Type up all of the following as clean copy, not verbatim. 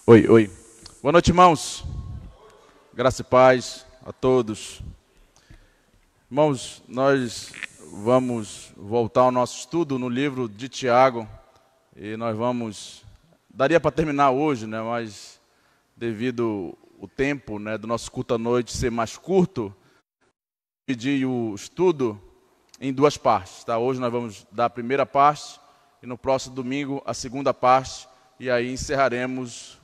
Oi, oi. Boa noite, irmãos. Graça e paz a todos. Irmãos, nós vamos voltar ao nosso estudo no livro de Tiago. E nós vamos... Daria para terminar hoje, né? Mas devido o tempo, né, do nosso culto à noite ser mais curto, dividir o estudo em duas partes, tá? Hoje nós vamos dar a primeira parte e no próximo domingo a segunda parte. E aí encerraremos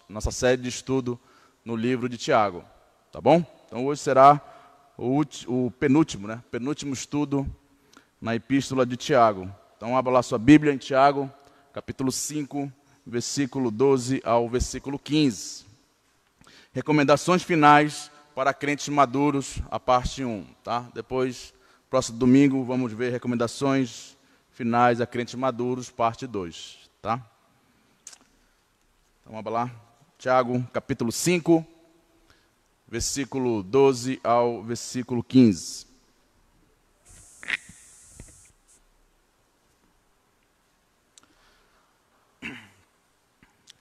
nossa série de estudo no livro de Tiago, tá bom? Então hoje será o penúltimo, né? Penúltimo estudo na epístola de Tiago. Então abra lá sua Bíblia em Tiago, capítulo 5, versículo 12 ao versículo 15. Recomendações finais para crentes maduros, a parte 1, tá? Depois, próximo domingo, vamos ver recomendações finais a crentes maduros, parte 2, tá? Então vamos lá, Tiago, capítulo 5, versículo 12 ao versículo 15.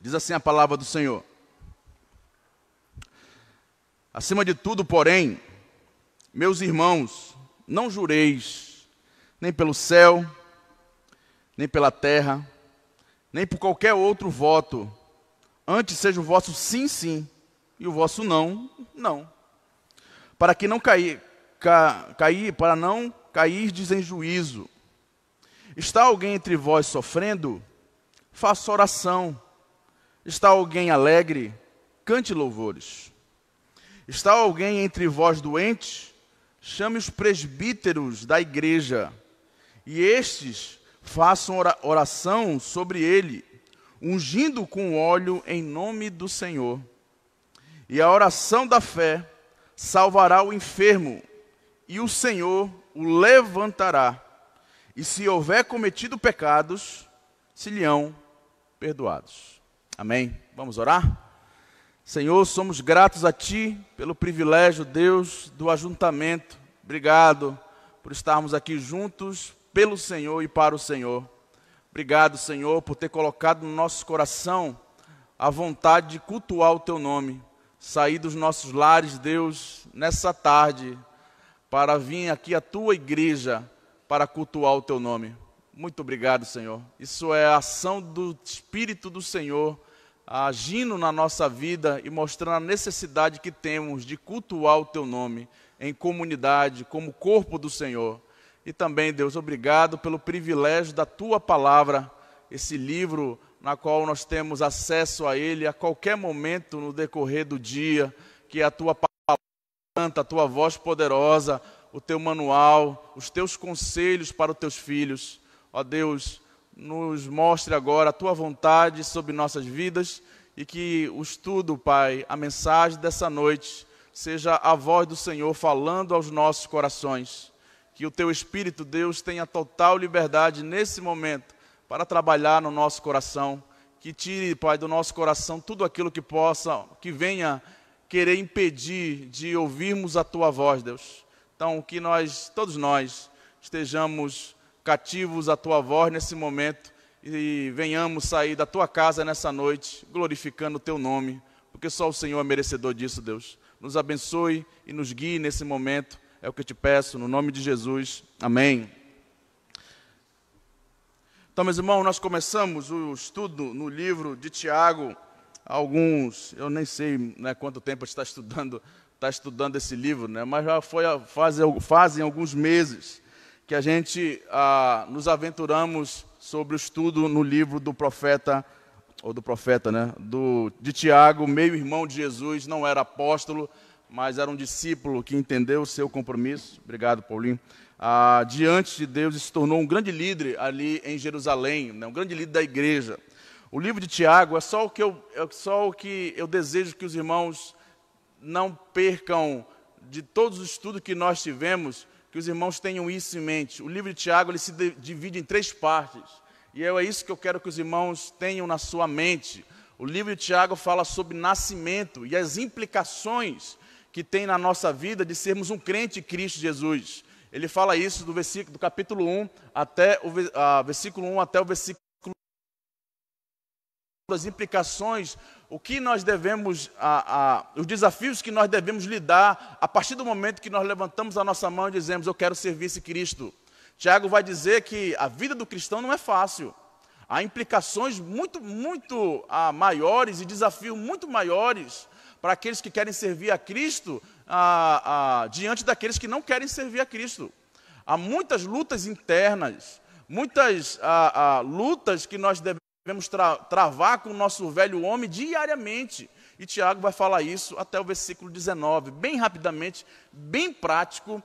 Diz assim a palavra do Senhor. Acima de tudo, porém, meus irmãos, não jureis, nem pelo céu, nem pela terra, nem por qualquer outro voto. Antes seja o vosso sim, sim, e o vosso não, não. Para que não para não cairdes em juízo. Está alguém entre vós sofrendo? Faça oração. Está alguém alegre? Cante louvores. Está alguém entre vós doente? Chame os presbíteros da igreja, e estes façam oração sobre ele, ungindo com óleo em nome do Senhor. E a oração da fé salvará o enfermo, e o Senhor o levantará. E se houver cometido pecados, se lhe-ão perdoados. Amém? Vamos orar? Senhor, somos gratos a Ti pelo privilégio, Deus, do ajuntamento. Obrigado por estarmos aqui juntos pelo Senhor e para o Senhor. Obrigado, Senhor, por ter colocado no nosso coração a vontade de cultuar o Teu nome. Sair dos nossos lares, Deus, nessa tarde, para vir aqui à Tua igreja para cultuar o Teu nome. Muito obrigado, Senhor. Isso é a ação do Espírito do Senhor agindo na nossa vida e mostrando a necessidade que temos de cultuar o Teu nome em comunidade, como corpo do Senhor. E também, Deus, obrigado pelo privilégio da Tua palavra, esse livro na qual nós temos acesso a ele a qualquer momento no decorrer do dia, que é a Tua palavra, a Tua voz poderosa, o Teu manual, os Teus conselhos para os Teus filhos. Ó Deus, nos mostre agora a Tua vontade sobre nossas vidas e que o estudo, Pai, a mensagem dessa noite, seja a voz do Senhor falando aos nossos corações. Que o Teu Espírito, Deus, tenha total liberdade nesse momento para trabalhar no nosso coração. Que tire, Pai, do nosso coração tudo aquilo que venha querer impedir de ouvirmos a Tua voz, Deus. Então, que todos nós, estejamos cativos à Tua voz nesse momento e venhamos sair da Tua casa nessa noite, glorificando o Teu nome, porque só o Senhor é merecedor disso, Deus. Nos abençoe e nos guie nesse momento, é o que eu te peço, no nome de Jesus. Amém. Então, meus irmãos, nós começamos o estudo no livro de Tiago, eu nem sei, né, quanto tempo a gente está estudando esse livro, né, mas já fazem alguns meses que a gente nos aventuramos sobre o estudo no livro do profeta, né, de Tiago, meio irmão de Jesus, não era apóstolo, mas era um discípulo que entendeu o seu compromisso. Obrigado, Paulinho. Diante de Deus e se tornou um grande líder ali em Jerusalém, né, um grande líder da igreja. O livro de Tiago é só o que eu desejo que os irmãos não percam de todos os estudos que nós tivemos, que os irmãos tenham isso em mente. O livro de Tiago ele se divide em 3 partes. E é isso que eu quero que os irmãos tenham na sua mente. O livro de Tiago fala sobre nascimento e as implicações que tem na nossa vida de sermos um crente em Cristo Jesus. Ele fala isso do capítulo 1 até o versículo 1 até o versículo as implicações, o que nós devemos, os desafios que nós devemos lidar a partir do momento que nós levantamos a nossa mão e dizemos, eu quero servir esse Cristo. Tiago vai dizer que a vida do cristão não é fácil. Há implicações muito maiores e desafios muito maiores para aqueles que querem servir a Cristo diante daqueles que não querem servir a Cristo. Há muitas lutas internas, muitas lutas que nós devemos travar com o nosso velho homem diariamente. E Tiago vai falar isso até o versículo 19. Bem rapidamente, bem prático,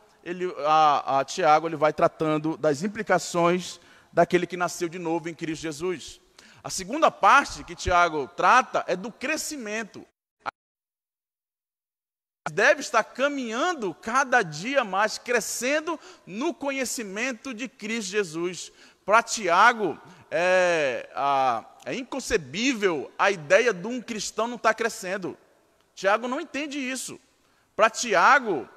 Tiago ele vai tratando das implicações daquele que nasceu de novo em Cristo Jesus. A segunda parte que Tiago trata é do crescimento. Deve estar caminhando cada dia mais, crescendo no conhecimento de Cristo Jesus. Para Tiago, é inconcebível a ideia de um cristão não estar crescendo. Tiago não entende isso. Para Tiago,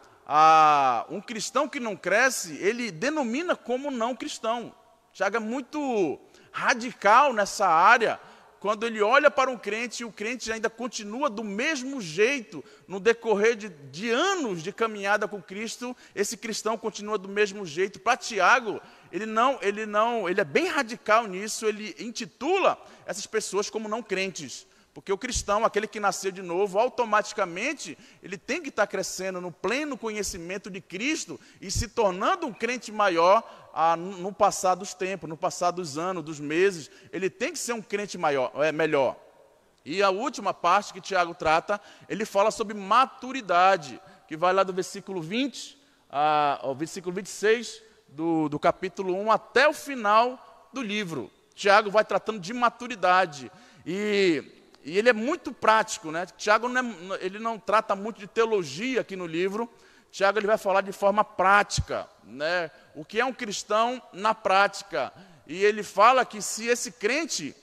um cristão que não cresce, ele denomina como não cristão. Tiago é muito radical nessa área. Quando ele olha para um crente e o crente ainda continua do mesmo jeito, no decorrer de anos de caminhada com Cristo, esse cristão continua do mesmo jeito. Para Tiago, ele é bem radical nisso, ele intitula essas pessoas como não crentes. Porque o cristão, aquele que nasceu de novo, automaticamente, ele tem que estar crescendo no pleno conhecimento de Cristo e se tornando um crente maior no passar dos tempos, no passar dos anos, dos meses. Ele tem que ser um crente melhor. E a última parte que Tiago trata, ele fala sobre maturidade, que vai lá do versículo 20 ao versículo 26 do capítulo 1 até o final do livro. Tiago vai tratando de maturidade. E ele é muito prático, né? Tiago ele não trata muito de teologia aqui no livro. Tiago ele vai falar de forma prática, né? O que é um cristão na prática. E ele fala que se esse crente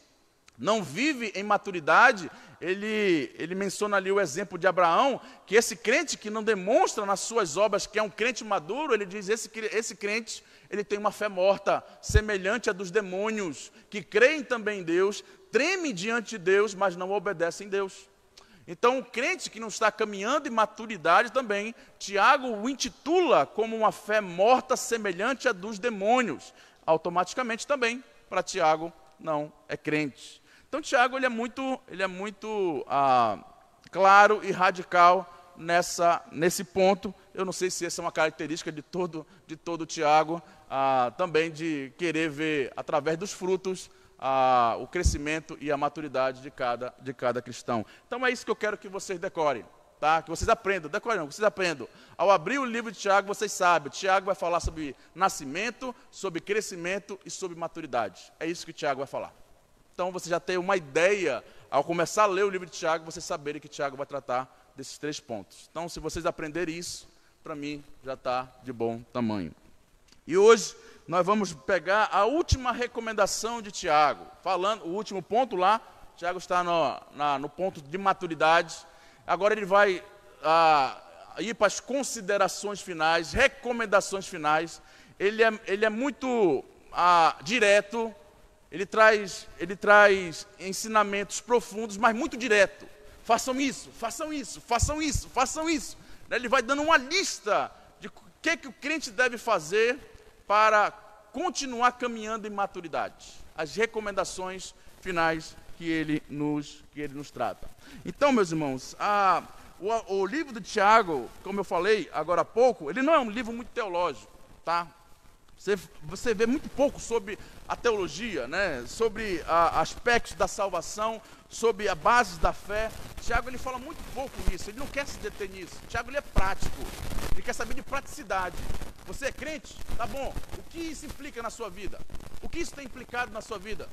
não vive em maturidade, ele menciona ali o exemplo de Abraão, que esse crente que não demonstra nas suas obras que é um crente maduro, ele diz, esse crente, ele tem uma fé morta, semelhante à dos demônios, que creem também em Deus, tremem diante de Deus, mas não obedecem a Deus. Então, o crente que não está caminhando em maturidade também, Tiago o intitula como uma fé morta, semelhante à dos demônios. Automaticamente também, para Tiago, não é crente. Então, Tiago ele é muito claro e radical nesse ponto. Eu não sei se essa é uma característica de todo Tiago, também de querer ver, através dos frutos, o crescimento e a maturidade de cada cristão. Então é isso que eu quero que vocês decorem, tá? Que vocês aprendam, que vocês aprendam. Ao abrir o livro de Tiago, vocês sabem, Tiago vai falar sobre nascimento, sobre crescimento e sobre maturidade. É isso que Tiago vai falar. Então você já tem uma ideia, ao começar a ler o livro de Tiago, vocês saberem que Tiago vai tratar desses 3 pontos. Então se vocês aprenderem isso, para mim já está de bom tamanho. E hoje nós vamos pegar a última recomendação de Tiago. O último ponto lá, Tiago está no ponto de maturidade. Agora ele vai ir para as considerações finais, recomendações finais. Ele é muito direto, ele traz ensinamentos profundos, mas muito direto. Façam isso, façam isso, façam isso, façam isso. Ele vai dando uma lista de o que o crente deve fazer para continuar caminhando em maturidade. As recomendações finais que ele nos trata. Então, meus irmãos, o livro de Tiago, como eu falei agora há pouco, ele não é um livro muito teológico, tá? Você vê muito pouco sobre a teologia, né? Sobre aspectos da salvação, sobre a base da fé. Tiago ele fala muito pouco nisso, ele não quer se deter nisso. Tiago ele é prático, ele quer saber de praticidade. Você é crente? Tá bom. O que isso implica na sua vida? O que isso tem implicado na sua vida?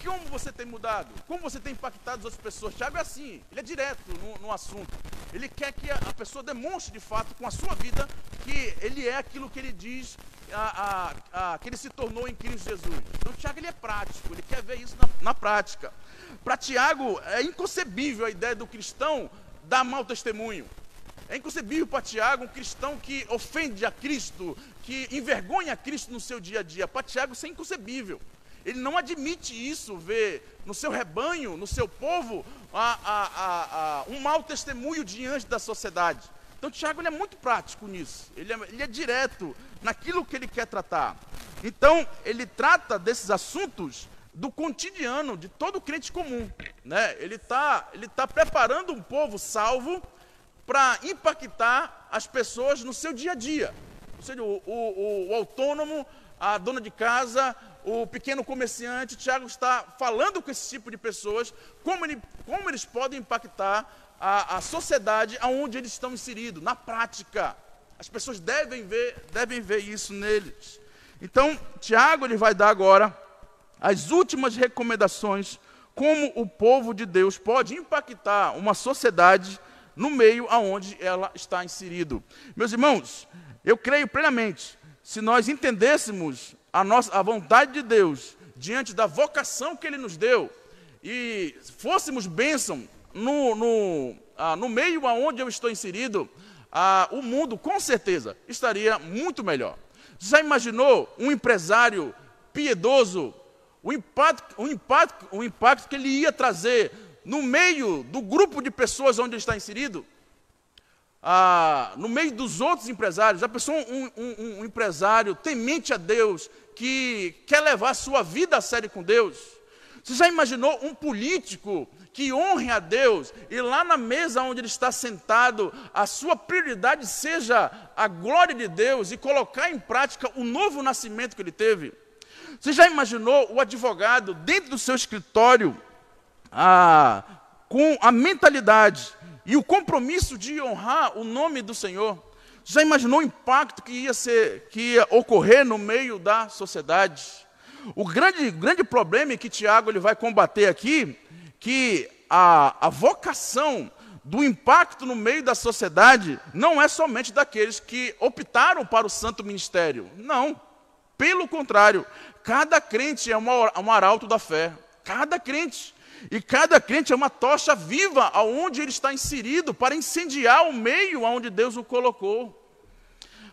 Como você tem mudado? Como você tem impactado as outras pessoas? Tiago é assim, ele é direto no assunto. Ele quer que a pessoa demonstre de fato com a sua vida que ele é aquilo que ele diz, que ele se tornou em Cristo Jesus. Então Tiago ele é prático, ele quer ver isso na prática. Para Tiago é inconcebível a ideia do cristão dar mau testemunho. É inconcebível para Tiago um cristão que ofende a Cristo, que envergonha a Cristo no seu dia a dia. Para Tiago isso é inconcebível. ele não admite isso, ver no seu rebanho, no seu povo, um mau testemunho diante da sociedade. Então Tiago ele é muito prático nisso, ele é direto naquilo que ele quer tratar. Então ele trata desses assuntos do cotidiano de todo crente comum, né? Ele tá preparando um povo salvo para impactar as pessoas no seu dia a dia. Ou seja, o autônomo, a dona de casa, o pequeno comerciante, Tiago está falando com esse tipo de pessoas, como eles podem impactar a sociedade aonde eles estão inseridos, na prática. As pessoas devem ver isso neles. Então, Tiago ele vai dar agora as últimas recomendações como o povo de Deus pode impactar uma sociedade no meio aonde ela está inserido. Meus irmãos, eu creio plenamente, se nós entendêssemos a vontade de Deus diante da vocação que Ele nos deu e fôssemos bênção no meio aonde eu estou inserido, o mundo com certeza estaria muito melhor. Já imaginou um empresário piedoso, o impacto que ele ia trazer no meio do grupo de pessoas onde ele está inserido? No meio dos outros empresários, já pensou um empresário temente a Deus, que quer levar a sua vida a sério com Deus? Você já imaginou um político que honre a Deus e lá na mesa onde ele está sentado, a sua prioridade seja a glória de Deus e colocar em prática o novo nascimento que ele teve? Você já imaginou o advogado dentro do seu escritório com a mentalidade e o compromisso de honrar o nome do Senhor? Já imaginou o impacto que ia ocorrer no meio da sociedade? O grande problema que Tiago ele vai combater aqui, que a vocação do impacto no meio da sociedade não é somente daqueles que optaram para o santo ministério. Não, pelo contrário, cada crente é um arauto da fé, cada crente. E cada crente é uma tocha viva aonde ele está inserido para incendiar o meio aonde Deus o colocou.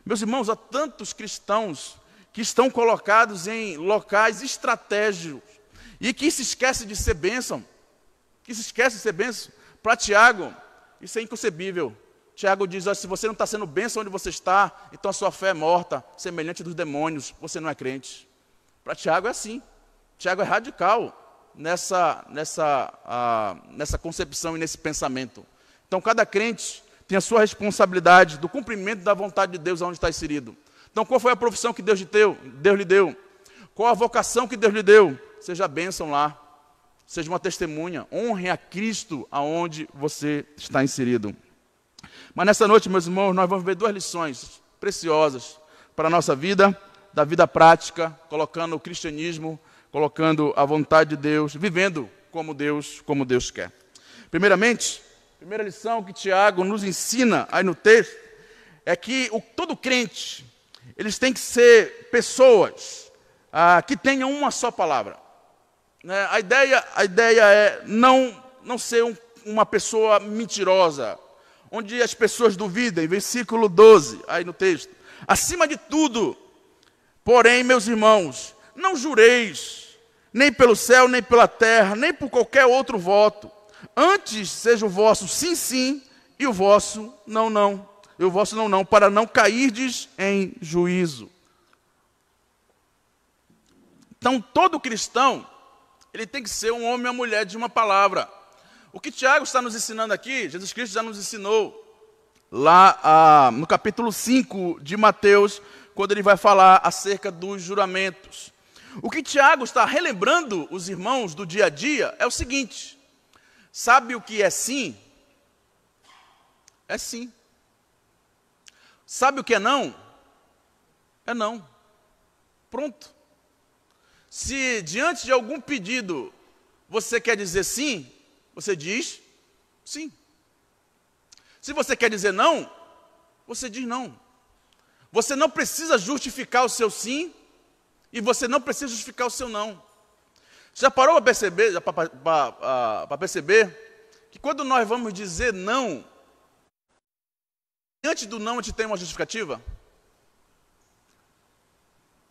Meus irmãos, há tantos cristãos que estão colocados em locais estratégicos e que se esquecem de ser bênção. Para Tiago, isso é inconcebível. Tiago diz, se você não está sendo bênção onde você está, então a sua fé é morta, semelhante dos demônios, você não é crente. Para Tiago é assim. Tiago é radical nessa concepção e nesse pensamento. Então, cada crente tem a sua responsabilidade do cumprimento da vontade de Deus onde está inserido. Então, qual foi a profissão que Deus lhe deu? Qual a vocação que Deus lhe deu? Seja bênção lá. Seja uma testemunha. Honre a Cristo aonde você está inserido. Mas nessa noite, meus irmãos, nós vamos ver duas lições preciosas para a nossa vida, da vida prática, colocando o cristianismo, colocando a vontade de Deus, vivendo como Deus quer. Primeiramente, a primeira lição que Tiago nos ensina aí no texto é que todo crente, eles têm que ser pessoas que tenham uma só palavra. A ideia é não ser uma pessoa mentirosa, onde as pessoas duvidem. Versículo 12, aí no texto. Acima de tudo, porém, meus irmãos, não jureis, nem pelo céu, nem pela terra, nem por qualquer outro voto. Antes seja o vosso sim, sim, e o vosso não, não. E o vosso não, não, para não cairdes em juízo. Então, todo cristão, ele tem que ser um homem ou mulher de uma palavra. O que Tiago está nos ensinando aqui, Jesus Cristo já nos ensinou lá no capítulo 5 de Mateus, quando ele vai falar acerca dos juramentos. O que Tiago está relembrando os irmãos do dia a dia é o seguinte: sabe o que é sim? É sim. Sabe o que é não? É não. Pronto. Se diante de algum pedido você quer dizer sim, você diz sim. Se você quer dizer não, você diz não. Você não precisa justificar o seu sim e você não precisa justificar o seu não. Já parou para perceber que quando nós vamos dizer não, diante do não a gente tem uma justificativa?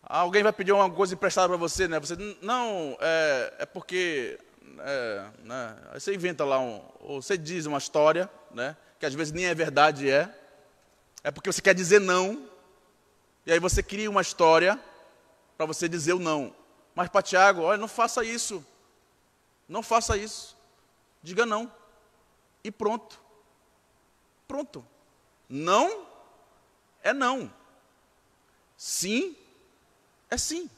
Alguém vai pedir uma coisa emprestada para você, né? Você, não, é porque... né? Aí você inventa lá, ou você diz uma história, né? Que às vezes nem é verdade, é porque você quer dizer não, e aí você cria uma história para você dizer o não. Mas para Tiago, olha, não faça isso, não faça isso, diga não, e pronto, pronto. Não é não, sim é sim.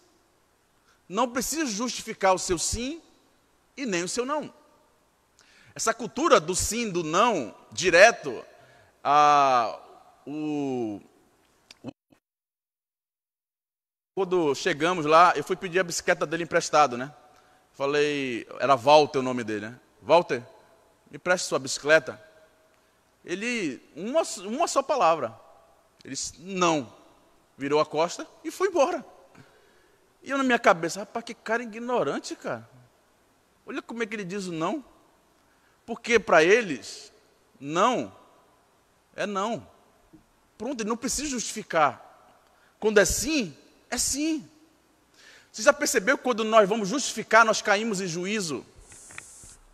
Não precisa justificar o seu sim e nem o seu não. Essa cultura do sim, do não, direto, quando chegamos lá, eu fui pedir a bicicleta dele emprestado, né? Falei, era Walter o nome dele, né? Walter, me preste sua bicicleta. Ele, uma só palavra. Ele disse, não. Virou a costa e foi embora. E eu na minha cabeça, rapaz, que cara ignorante, cara. Olha como é que ele diz o não. Porque para eles, não é não. Pronto, ele não precisa justificar. Quando é sim, é sim. Você já percebeu que quando nós vamos justificar, nós caímos em juízo?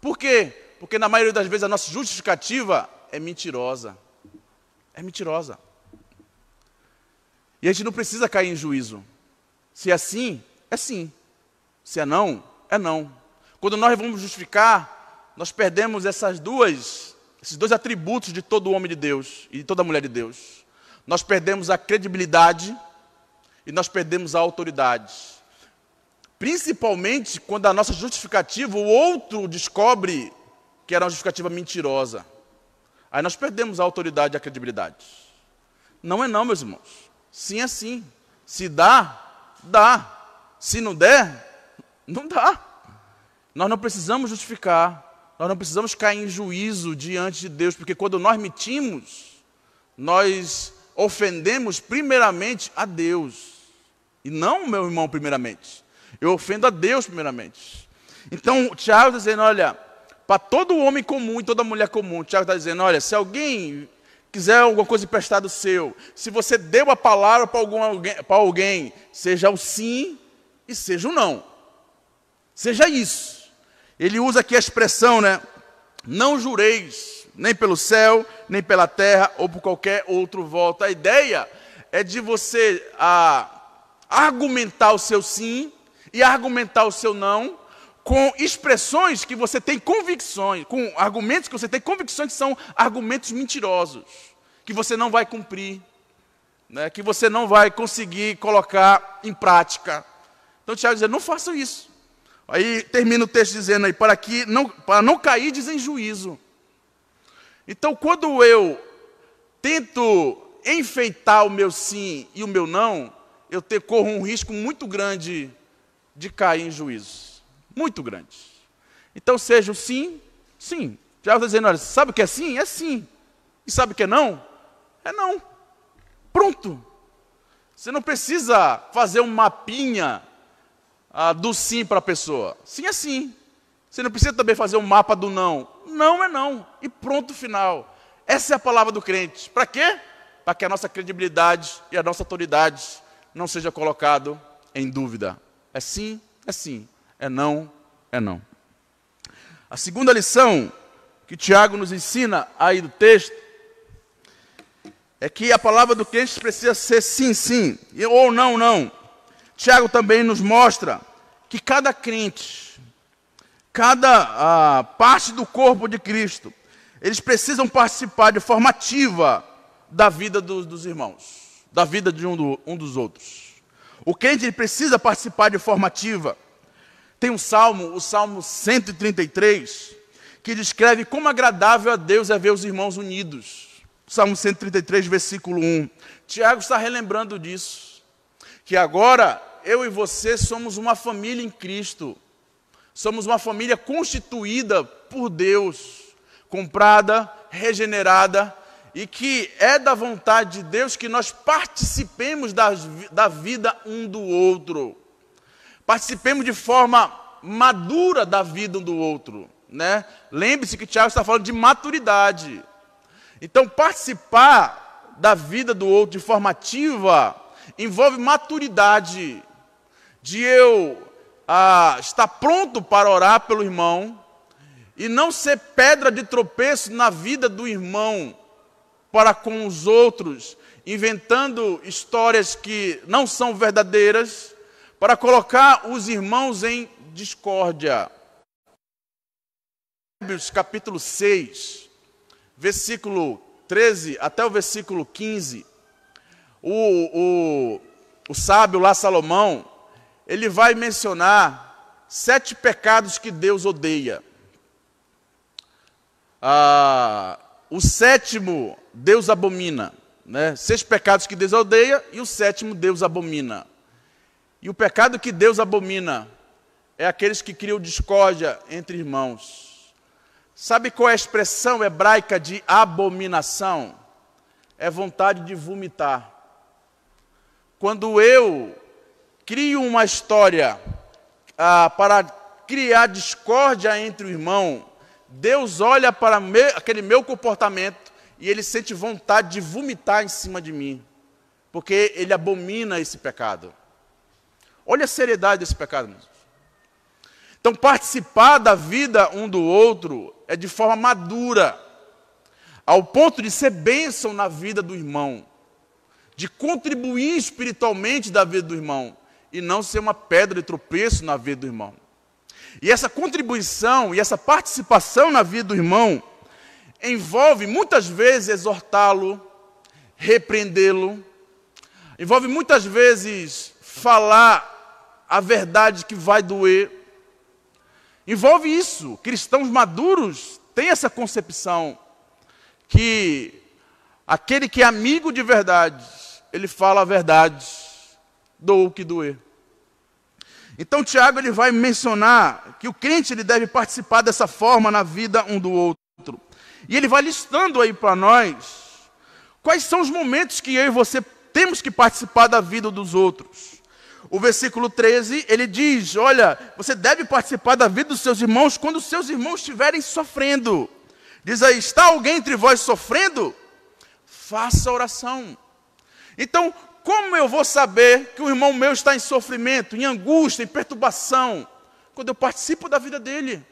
Por quê? Porque na maioria das vezes a nossa justificativa é mentirosa. É mentirosa. E a gente não precisa cair em juízo. Se é sim, é sim. Se é não, é não. Quando nós vamos justificar, nós perdemos esses dois atributos de todo homem de Deus e de toda mulher de Deus. Nós perdemos a credibilidade e nós perdemos a autoridade. Principalmente quando a nossa justificativa, o outro descobre que era uma justificativa mentirosa. Aí nós perdemos a autoridade e a credibilidade. Não é não, meus irmãos. Sim é sim. Se dá, dá. Se não der, não dá. Nós não precisamos justificar. Nós não precisamos cair em juízo diante de Deus, porque quando nós mentimos, nós ofendemos primeiramente a Deus. E não o meu irmão primeiramente. Eu ofendo a Deus primeiramente. Então, Tiago está dizendo, olha, para todo homem comum e toda mulher comum, Tiago está dizendo, olha, se alguém quiser alguma coisa emprestada seu, se você deu a palavra para alguém, seja o sim e seja o não. Seja isso. Ele usa aqui a expressão, né? Não jureis, nem pelo céu, nem pela terra, ou por qualquer outro voto. A ideia é de você argumentar o seu sim e argumentar o seu não com expressões que você tem convicções, com argumentos que você tem convicções que são argumentos mentirosos, que você não vai cumprir, né, que você não vai conseguir colocar em prática. Então Tiago diz, não façam isso. Aí termina o texto dizendo aí, para não cairdes em juízo. Então quando eu tento enfeitar o meu sim e o meu não, eu corro um risco muito grande de cair em juízo. Muito grande. Então seja o sim, sim. Tiago está dizendo, olha, sabe o que é sim? É sim. E sabe o que é não? É não. Pronto. Você não precisa fazer um mapinha do sim para a pessoa. Sim é sim. Você não precisa também fazer um mapa do não. Não é não. E pronto, final. Essa é a palavra do crente. Para quê? Para que a nossa credibilidade e a nossa autoridade não seja colocado em dúvida. É sim, é sim. É não, é não. A segunda lição que Tiago nos ensina aí do texto é que a palavra do crente precisa ser sim, sim, ou não, não. Tiago também nos mostra que cada crente, cada parte do corpo de Cristo, eles precisam participar de forma ativa da vida dos irmãos, da vida de um dos outros. O crente ele precisa participar de forma ativa. Tem um salmo, o Salmo 133, que descreve como agradável a Deus é ver os irmãos unidos. Salmo 133, versículo 1. Tiago está relembrando disso, que agora eu e você somos uma família em Cristo. Somos uma família constituída por Deus, comprada, regenerada, e que é da vontade de Deus que nós participemos da vida um do outro. Participemos de forma madura da vida um do outro, né? Lembre-se que Tiago está falando de maturidade. Então, participar da vida do outro de forma ativa envolve maturidade de eu estar pronto para orar pelo irmão e não ser pedra de tropeço na vida do irmão para com os outros, inventando histórias que não são verdadeiras, para colocar os irmãos em discórdia. Provérbios capítulo 6, versículo 13 até o versículo 15, o sábio lá, Salomão, ele vai mencionar 7 pecados que Deus odeia. O 7º, Deus abomina. 6 pecados que Deus odeia e o 7º, Deus abomina. E o pecado que Deus abomina é aqueles que criam discórdia entre irmãos. Sabe qual é a expressão hebraica de abominação? É vontade de vomitar. Quando eu crio uma história para criar discórdia entre o irmão, Deus olha para aquele meu comportamento e Ele sente vontade de vomitar em cima de mim, porque Ele abomina esse pecado. Olha a seriedade desse pecado, meus. Então, participar da vida um do outro é de forma madura, ao ponto de ser bênção na vida do irmão, de contribuir espiritualmente da vida do irmão, e não ser uma pedra de tropeço na vida do irmão. E essa contribuição e essa participação na vida do irmão envolve muitas vezes exortá-lo, repreendê-lo, envolve muitas vezes falar a verdade que vai doer. Envolve isso. Cristãos maduros têm essa concepção que aquele que é amigo de verdade, ele fala a verdade, doa o que doer. Então Tiago ele vai mencionar que o crente ele deve participar dessa forma na vida um do outro. E ele vai listando aí para nós quais são os momentos que eu e você temos que participar da vida dos outros. O versículo 13, ele diz, olha, você deve participar da vida dos seus irmãos quando os seus irmãos estiverem sofrendo. Diz aí, está alguém entre vós sofrendo? Faça oração. Então, como eu vou saber que o irmão meu está em sofrimento, em angústia, em perturbação? Quando eu participo da vida dele.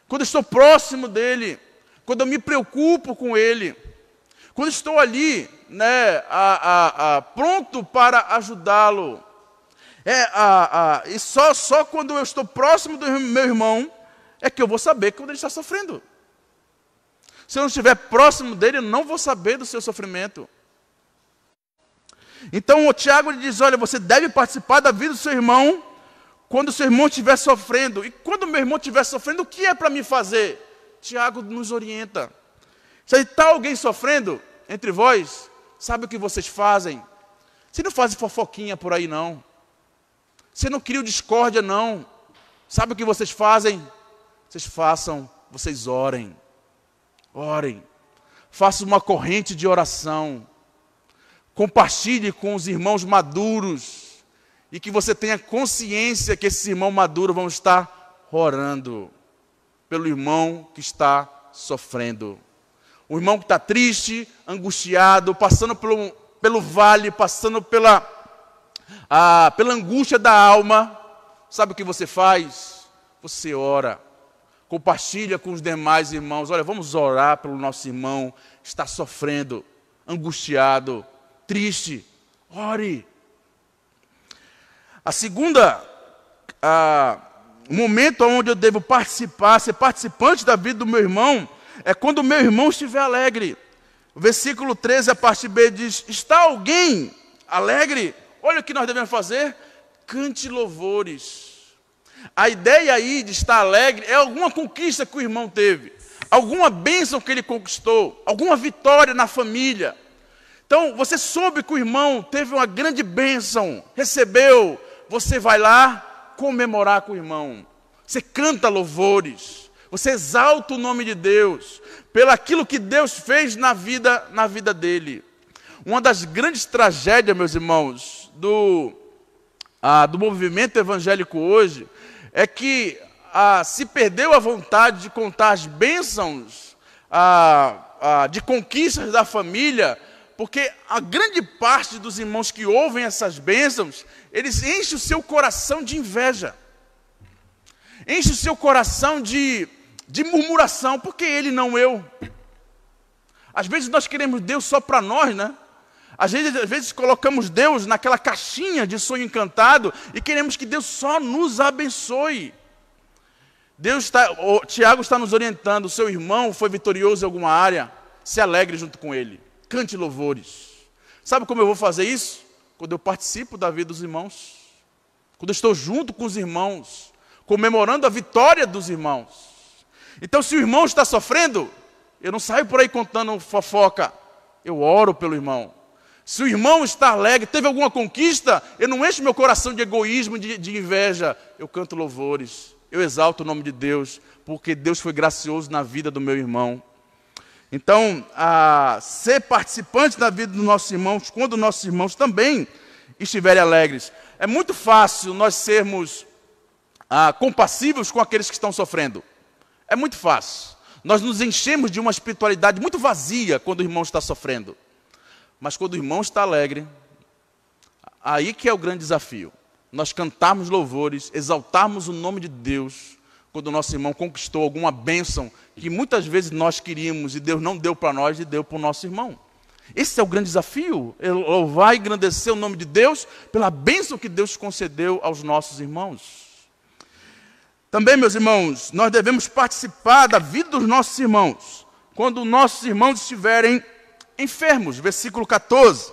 Quando eu estou próximo dele. Quando eu me preocupo com ele. Quando estou ali, pronto para ajudá-lo. E só quando eu estou próximo do meu irmão é que eu vou saber quando ele está sofrendo. Se eu não estiver próximo dele, eu não vou saber do seu sofrimento. Então o Tiago lhe diz, olha, você deve participar da vida do seu irmão quando o seu irmão estiver sofrendo. E quando o meu irmão estiver sofrendo, o que é para mim fazer? Tiago nos orienta. Se está alguém sofrendo entre vós, sabe o que vocês fazem? Vocês não fazem fofoquinha por aí, não. Você não cria discórdia, não. Sabe o que vocês fazem? Vocês orem. Orem. Façam uma corrente de oração. Compartilhe com os irmãos maduros. E que você tenha consciência que esses irmãos maduros vão estar orando pelo irmão que está sofrendo. O irmão que está triste, angustiado, passando pelo vale, passando pela angústia da alma. Sabe o que você faz? Você ora. Compartilha com os demais irmãos. Olha, vamos orar pelo nosso irmão que está sofrendo, angustiado, triste. Ore. A segunda, o momento onde eu devo participar, ser participante da vida do meu irmão, é quando o meu irmão estiver alegre. O versículo 13, a parte B diz, está alguém alegre? Olha o que nós devemos fazer, cante louvores. A ideia aí de estar alegre é alguma conquista que o irmão teve, alguma bênção que ele conquistou, alguma vitória na família. Então, você soube que o irmão teve uma grande bênção, recebeu, você vai lá comemorar com o irmão. Você canta louvores, você exalta o nome de Deus, pelo aquilo que Deus fez na vida dele. Uma das grandes tragédias, meus irmãos, do movimento evangélico hoje, é que se perdeu a vontade de contar as bênçãos, de conquistas da família, porque a grande parte dos irmãos que ouvem essas bênçãos, eles enchem o seu coração de inveja. Enche o seu coração de murmuração, porque ele não eu. Às vezes nós queremos Deus só para nós, né? Às vezes colocamos Deus naquela caixinha de sonho encantado e queremos que Deus só nos abençoe. Tiago está nos orientando, o seu irmão foi vitorioso em alguma área, se alegre junto com ele, cante louvores. Sabe como eu vou fazer isso? Quando eu participo da vida dos irmãos, quando eu estou junto com os irmãos, comemorando a vitória dos irmãos. Então, se o irmão está sofrendo, eu não saio por aí contando fofoca, eu oro pelo irmão. Se o irmão está alegre, teve alguma conquista, eu não encho meu coração de egoísmo, de inveja, eu canto louvores, eu exalto o nome de Deus, porque Deus foi gracioso na vida do meu irmão. Então, ser participante da vida dos nossos irmãos, quando nossos irmãos também estiverem alegres. É muito fácil nós sermos compassivos com aqueles que estão sofrendo. É muito fácil. Nós nos enchemos de uma espiritualidade muito vazia quando o irmão está sofrendo. Mas quando o irmão está alegre, aí que é o grande desafio. Nós cantarmos louvores, exaltarmos o nome de Deus, quando o nosso irmão conquistou alguma bênção que muitas vezes nós queríamos e Deus não deu para nós e deu para o nosso irmão. Esse é o grande desafio, louvar e engrandecer o nome de Deus pela bênção que Deus concedeu aos nossos irmãos. Também, meus irmãos, nós devemos participar da vida dos nossos irmãos, quando nossos irmãos estiverem enfermos. Versículo 14.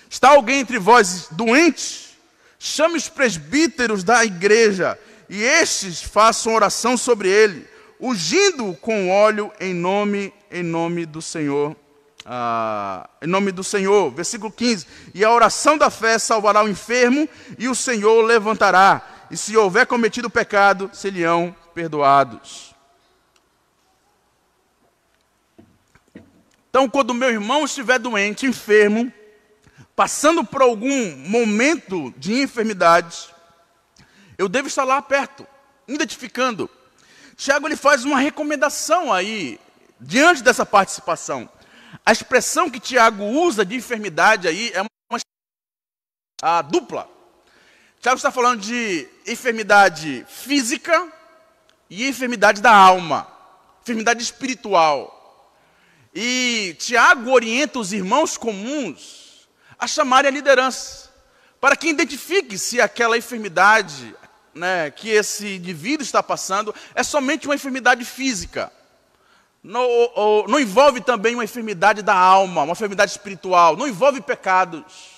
Está alguém entre vós doente? Chame os presbíteros da igreja, e estes façam oração sobre ele, ungindo-o com óleo em nome do Senhor. Em nome do Senhor. Versículo 15. E a oração da fé salvará o enfermo, e o Senhor o levantará. E se houver cometido pecado, serão perdoados. Então, quando o meu irmão estiver doente, enfermo, passando por algum momento de enfermidade, eu devo estar lá perto, identificando. Tiago ele faz uma recomendação aí, diante dessa participação. A expressão que Tiago usa de enfermidade aí é uma dupla. Tiago está falando de enfermidade física e enfermidade da alma, enfermidade espiritual. E Tiago orienta os irmãos comuns a chamarem a liderança, para que identifique se aquela enfermidade, né, que esse indivíduo está passando é somente uma enfermidade física. Não envolve também uma enfermidade da alma, uma enfermidade espiritual, não envolve pecados.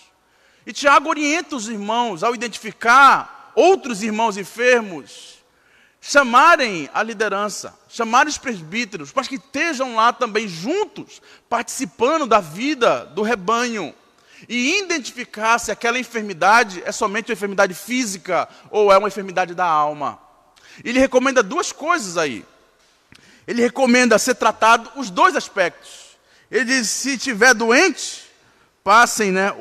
E Tiago orienta os irmãos, ao identificar outros irmãos enfermos, chamarem a liderança, chamarem os presbíteros, para que estejam lá também juntos, participando da vida do rebanho. E identificar se aquela enfermidade é somente uma enfermidade física ou é uma enfermidade da alma. Ele recomenda duas coisas aí. Ele recomenda ser tratado os dois aspectos. Ele diz, se estiver doente, passem, né,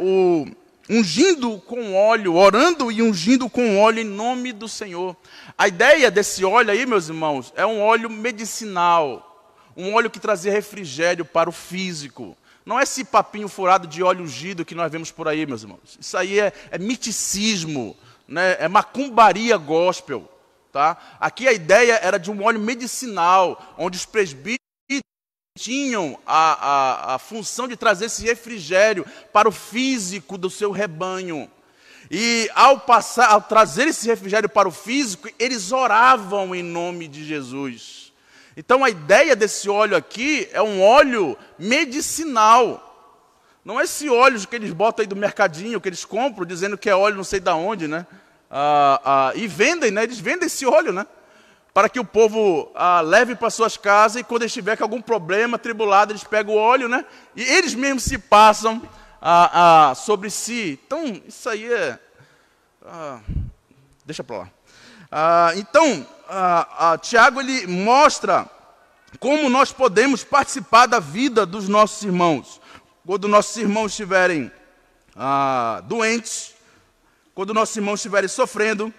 ungindo com óleo, orando e ungindo com óleo em nome do Senhor. A ideia desse óleo aí, meus irmãos, é um óleo medicinal, um óleo que trazia refrigério para o físico. Não é esse papinho furado de óleo ungido que nós vemos por aí, meus irmãos. Isso aí é misticismo, né? É macumbaria gospel. Tá? Aqui a ideia era de um óleo medicinal, onde os presbíteros tinham a função de trazer esse refrigério para o físico do seu rebanho. E ao trazer esse refrigério para o físico, eles oravam em nome de Jesus. Então a ideia desse óleo aqui é um óleo medicinal. Não é esse óleo que eles botam aí do mercadinho, que eles compram, dizendo que é óleo não sei de onde, né? E vendem, né? Eles vendem esse óleo, né? Para que o povo leve para suas casas e quando eles tiverem algum problema, tribulado, eles pegam o óleo, né? E eles mesmos se passam sobre si. Então, isso aí é... deixa para lá. Então, Tiago ele mostra como nós podemos participar da vida dos nossos irmãos. Quando nossos irmãos estiverem doentes, quando nossos irmãos estiverem sofrendo,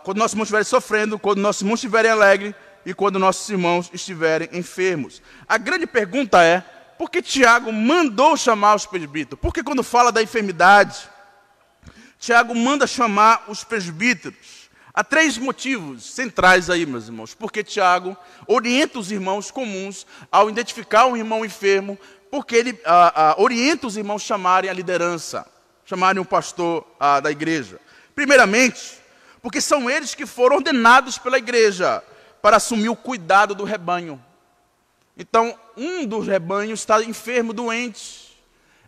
quando nossos irmãos estiverem sofrendo, quando nossos irmãos estiverem alegres e quando nossos irmãos estiverem enfermos. A grande pergunta é, por que Tiago mandou chamar os presbíteros? Porque quando fala da enfermidade, Tiago manda chamar os presbíteros. Há 3 motivos centrais aí, meus irmãos, porque Tiago orienta os irmãos comuns ao identificar um irmão enfermo, porque ele orienta os irmãos a chamarem a liderança, chamarem o pastor da igreja. Primeiramente, porque são eles que foram ordenados pela igreja para assumir o cuidado do rebanho. Então, um dos rebanhos está enfermo, doente.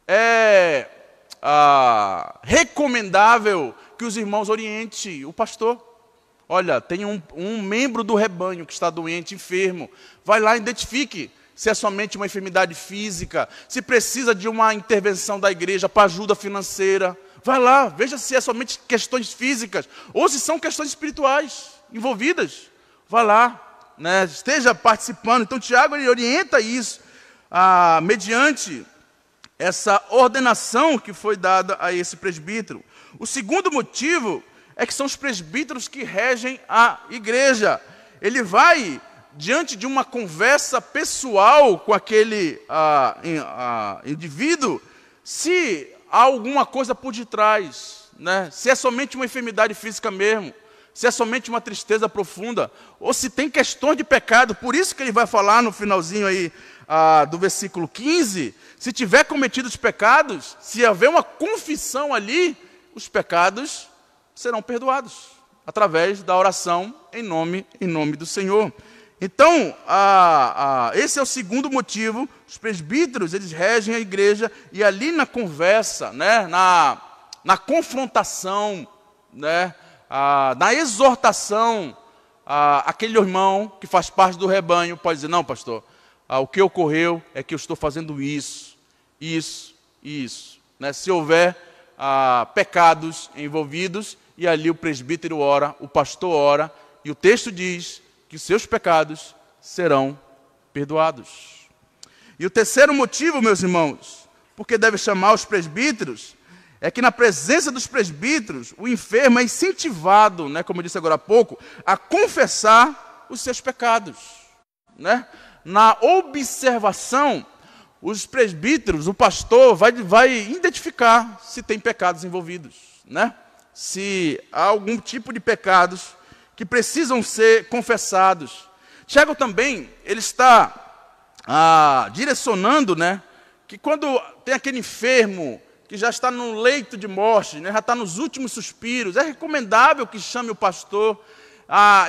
É recomendável que os irmãos orientem o pastor. Olha, tem um membro do rebanho que está doente, enfermo. Vai lá e identifique se é somente uma enfermidade física, se precisa de uma intervenção da igreja para ajuda financeira. Vai lá, veja se é somente questões físicas ou se são questões espirituais envolvidas. Vai lá, né, esteja participando. Então, Tiago ele orienta isso mediante essa ordenação que foi dada a esse presbítero. O segundo motivo é que são os presbíteros que regem a igreja. Ele vai diante de uma conversa pessoal com aquele indivíduo, se há alguma coisa por detrás, né? Se é somente uma enfermidade física mesmo, se é somente uma tristeza profunda, ou se tem questões de pecado. Por isso que ele vai falar no finalzinho aí do versículo 15, se tiver cometido os pecados, se haver uma confissão ali, os pecados serão perdoados, através da oração em nome do Senhor. Então, esse é o segundo motivo. Os presbíteros, eles regem a igreja, e ali na conversa, né, na confrontação, né, na exortação, aquele irmão que faz parte do rebanho pode dizer: não, pastor, o que ocorreu é que eu estou fazendo isso, né? Se houver pecados envolvidos, e ali o presbítero ora, o pastor ora, e o texto diz que seus pecados serão perdoados. E o terceiro motivo, meus irmãos, porque deve chamar os presbíteros, é que na presença dos presbíteros, o enfermo é incentivado, né, como eu disse agora há pouco, a confessar os seus pecados, né? Na observação, os presbíteros, o pastor vai identificar se tem pecados envolvidos, né? Se há algum tipo de pecados que precisam ser confessados. Tiago também, ele está direcionando, né, que quando tem aquele enfermo que já está no leito de morte, né, já está nos últimos suspiros, é recomendável que chame o pastor,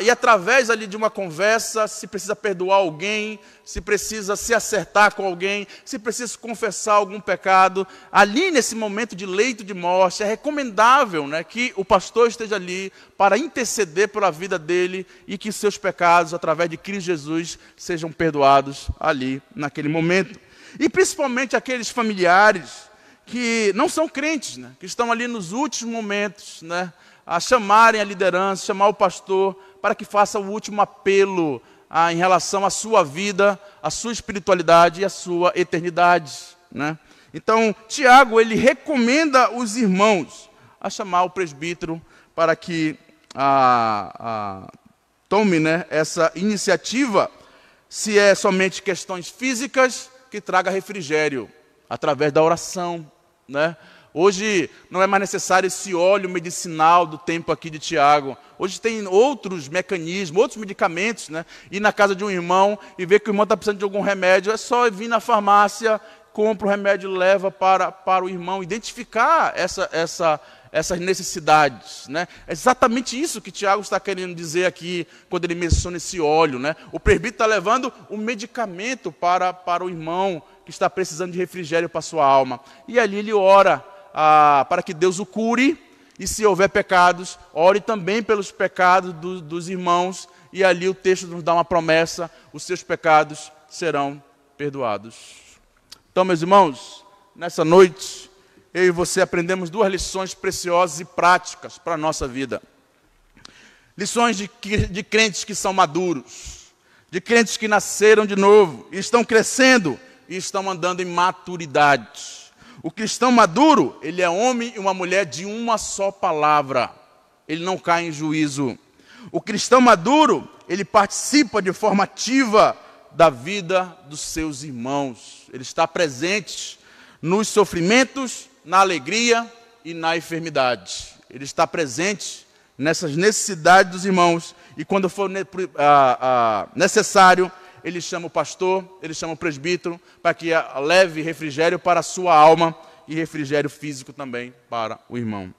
e através ali de uma conversa, se precisa perdoar alguém, se precisa se acertar com alguém, se precisa confessar algum pecado, ali nesse momento de leito de morte, é recomendável, né, que o pastor esteja ali para interceder pela vida dele e que seus pecados, através de Cristo Jesus, sejam perdoados ali naquele momento. E principalmente aqueles familiares que não são crentes, né, que estão ali nos últimos momentos, né, a chamarem a liderança, chamar o pastor, para que faça o último apelo em relação à sua vida, à sua espiritualidade e à sua eternidade, né? Então, Tiago, ele recomenda os irmãos a chamar o presbítero para que tome, né, essa iniciativa, se é somente questões físicas, que traga refrigério, através da oração, né? Hoje não é mais necessário esse óleo medicinal do tempo aqui de Tiago. Hoje tem outros mecanismos, outros medicamentos, né? Ir na casa de um irmão e ver que o irmão está precisando de algum remédio, é só vir na farmácia, compra o remédio, leva para o irmão, identificar essas necessidades, né? É exatamente isso que Tiago está querendo dizer aqui, quando ele menciona esse óleo, né? O presbítero está levando um medicamento para o irmão que está precisando de refrigério para a sua alma. E ali ele ora para que Deus o cure, e se houver pecados, ore também pelos pecados dos irmãos, e ali o texto nos dá uma promessa: os seus pecados serão perdoados. Então, meus irmãos, nessa noite, eu e você aprendemos 2 lições preciosas e práticas para a nossa vida. Lições de crentes que são maduros, de crentes que nasceram de novo, e estão crescendo, e estão andando em maturidade. O cristão maduro, ele é homem e uma mulher de uma só palavra. Ele não cai em juízo. O cristão maduro, ele participa de forma ativa da vida dos seus irmãos. Ele está presente nos sofrimentos, na alegria e na enfermidade. Ele está presente nessas necessidades dos irmãos. E quando for necessário, ele chama o pastor, ele chama o presbítero, para que leve refrigério para a sua alma e refrigério físico também para o irmão.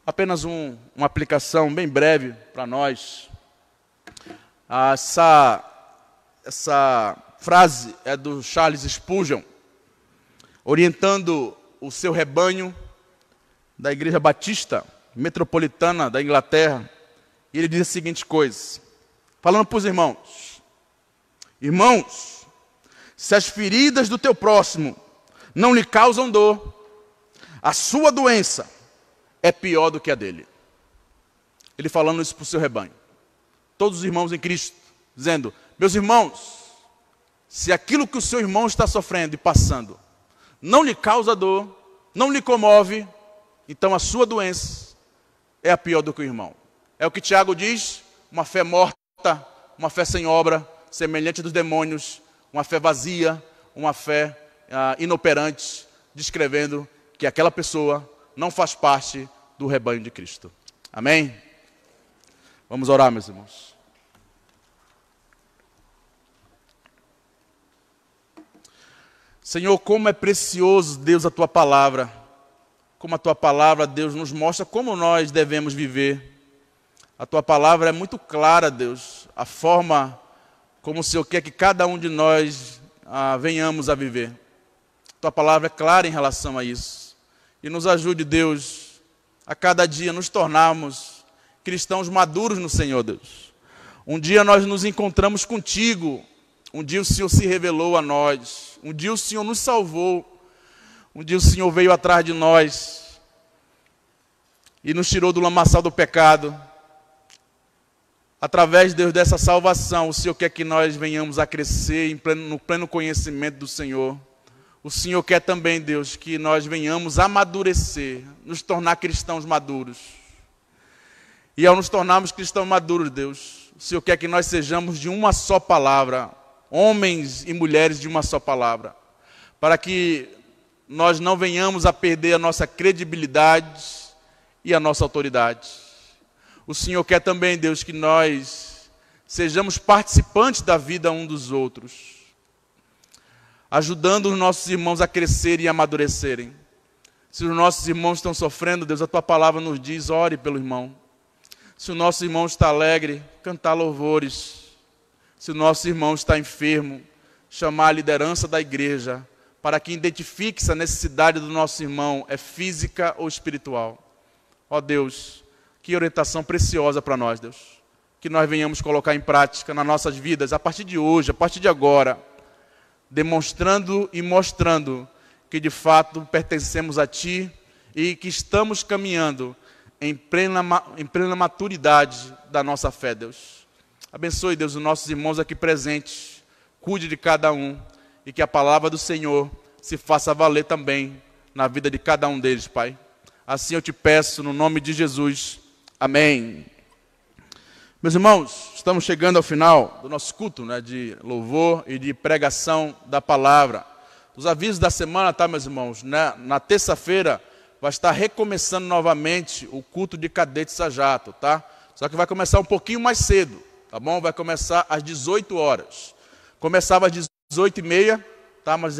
Apenas uma aplicação bem breve para nós. Essa frase é do Charles Spurgeon, orientando o seu rebanho da Igreja Batista Metropolitana da Inglaterra. E ele diz a seguinte coisa, falando para os irmãos: irmãos, se as feridas do teu próximo não lhe causam dor, a sua doença é pior do que a dele. Ele falando isso para o seu rebanho. Todos os irmãos em Cristo, dizendo: meus irmãos, se aquilo que o seu irmão está sofrendo e passando não lhe causa dor, não lhe comove, então a sua doença é a pior do que o irmão. É o que Tiago diz: uma fé morta, uma fé sem obra, semelhante dos demônios, uma fé vazia, uma fé inoperante, descrevendo que aquela pessoa não faz parte do rebanho de Cristo. Amém? Vamos orar, meus irmãos. Senhor, como é precioso, Deus, a Tua palavra. Como a Tua palavra, Deus, nos mostra como nós devemos viver. A Tua palavra é muito clara, Deus, a forma como o Senhor quer que cada um de nós venhamos a viver. A Tua palavra é clara em relação a isso. E nos ajude, Deus, a cada dia nos tornarmos cristãos maduros no Senhor, Deus. Um dia nós nos encontramos contigo, um dia o Senhor se revelou a nós, um dia o Senhor nos salvou, um dia o Senhor veio atrás de nós e nos tirou do lamaçal do pecado. Através, Deus, dessa salvação, o Senhor quer que nós venhamos a crescer no pleno conhecimento do Senhor. O Senhor quer também, Deus, que nós venhamos a amadurecer, nos tornar cristãos maduros. E ao nos tornarmos cristãos maduros, Deus, o Senhor quer que nós sejamos de uma só palavra, homens e mulheres de uma só palavra, para que nós não venhamos a perder a nossa credibilidade e a nossa autoridade. O Senhor quer também, Deus, que nós sejamos participantes da vida um dos outros, ajudando os nossos irmãos a crescerem e amadurecerem. Se os nossos irmãos estão sofrendo, Deus, a Tua palavra nos diz: ore pelo irmão. Se o nosso irmão está alegre, cantar louvores. Se o nosso irmão está enfermo, chamar a liderança da igreja para que identifique se a necessidade do nosso irmão é física ou espiritual. Ó Deus, que orientação preciosa para nós, Deus. Que nós venhamos colocar em prática nas nossas vidas, a partir de hoje, a partir de agora, demonstrando e mostrando que de fato pertencemos a Ti e que estamos caminhando em plena maturidade da nossa fé, Deus. Abençoe, Deus, os nossos irmãos aqui presentes, cuide de cada um e que a palavra do Senhor se faça valer também na vida de cada um deles, Pai. Assim eu te peço, no nome de Jesus. Amém. Meus irmãos, estamos chegando ao final do nosso culto, de louvor e de pregação da palavra. Os avisos da semana, tá, meus irmãos? Na terça-feira vai estar recomeçando novamente o culto de cadetes a jato, tá? Só que vai começar um pouquinho mais cedo, tá bom? Vai começar às 18 horas. Começava às 18h30, tá? Mas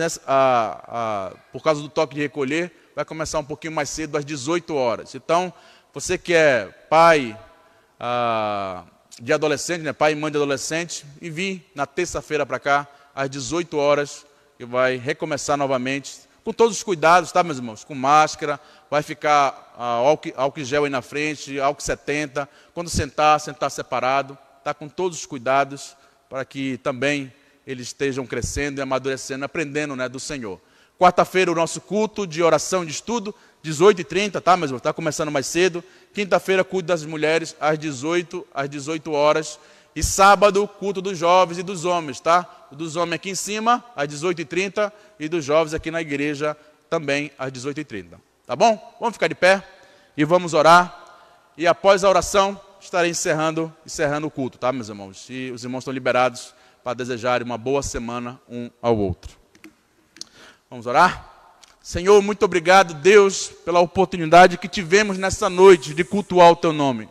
por causa do toque de recolher, vai começar um pouquinho mais cedo, às 18 horas. Então, você que é pai de adolescente, pai e mãe de adolescente, envie na terça-feira para cá, às 18 horas, que vai recomeçar novamente, com todos os cuidados, tá, meus irmãos? Com máscara, vai ficar álcool gel aí na frente, álcool 70, quando sentar separado, tá, com todos os cuidados, para que também eles estejam crescendo e amadurecendo, aprendendo, do Senhor. Quarta-feira, o nosso culto de oração e de estudo, 18h30, tá, mas está começando mais cedo. Quinta-feira, culto das mulheres, às 18 horas. E sábado, culto dos jovens e dos homens, tá? O dos homens aqui em cima, às 18h30, e dos jovens aqui na igreja, também às 18h30. Tá bom? Vamos ficar de pé e vamos orar. E após a oração, estarei encerrando o culto, tá, meus irmãos? E os irmãos estão liberados para desejarem uma boa semana um ao outro. Vamos orar? Senhor, muito obrigado, Deus, pela oportunidade que tivemos nessa noite de cultuar o Teu nome.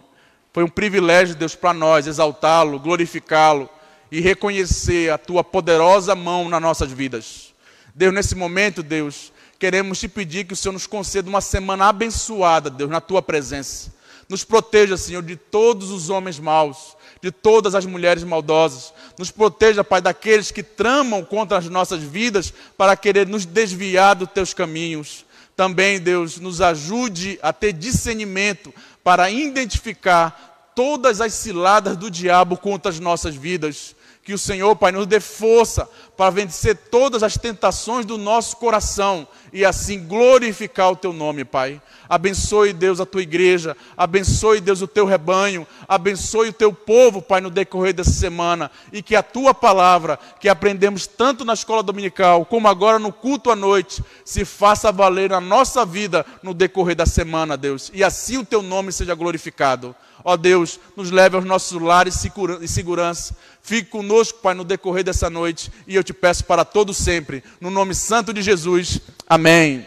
Foi um privilégio, Deus, para nós exaltá-lo, glorificá-lo e reconhecer a Tua poderosa mão nas nossas vidas. Deus, nesse momento, Deus, queremos Te pedir que o Senhor nos conceda uma semana abençoada, Deus, na Tua presença. Nos proteja, Senhor, de todos os homens maus, de todas as mulheres maldosas. Nos proteja, Pai, daqueles que tramam contra as nossas vidas para querer nos desviar dos Teus caminhos. Também, Deus, nos ajude a ter discernimento para identificar todas as ciladas do diabo contra as nossas vidas. Que o Senhor, Pai, nos dê força para vencer todas as tentações do nosso coração e assim glorificar o Teu nome, Pai. Abençoe, Deus, a Tua igreja, abençoe, Deus, o Teu rebanho, abençoe o Teu povo, Pai, no decorrer dessa semana, e que a Tua palavra, que aprendemos tanto na escola dominical, como agora no culto à noite, se faça valer na nossa vida no decorrer da semana, Deus, e assim o Teu nome seja glorificado. Ó Deus, nos leve aos nossos lares em segurança. Fique conosco, Pai, no decorrer dessa noite. E eu Te peço para todo sempre. No nome santo de Jesus. Amém.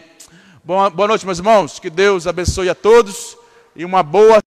Boa noite, meus irmãos. Que Deus abençoe a todos. E uma boa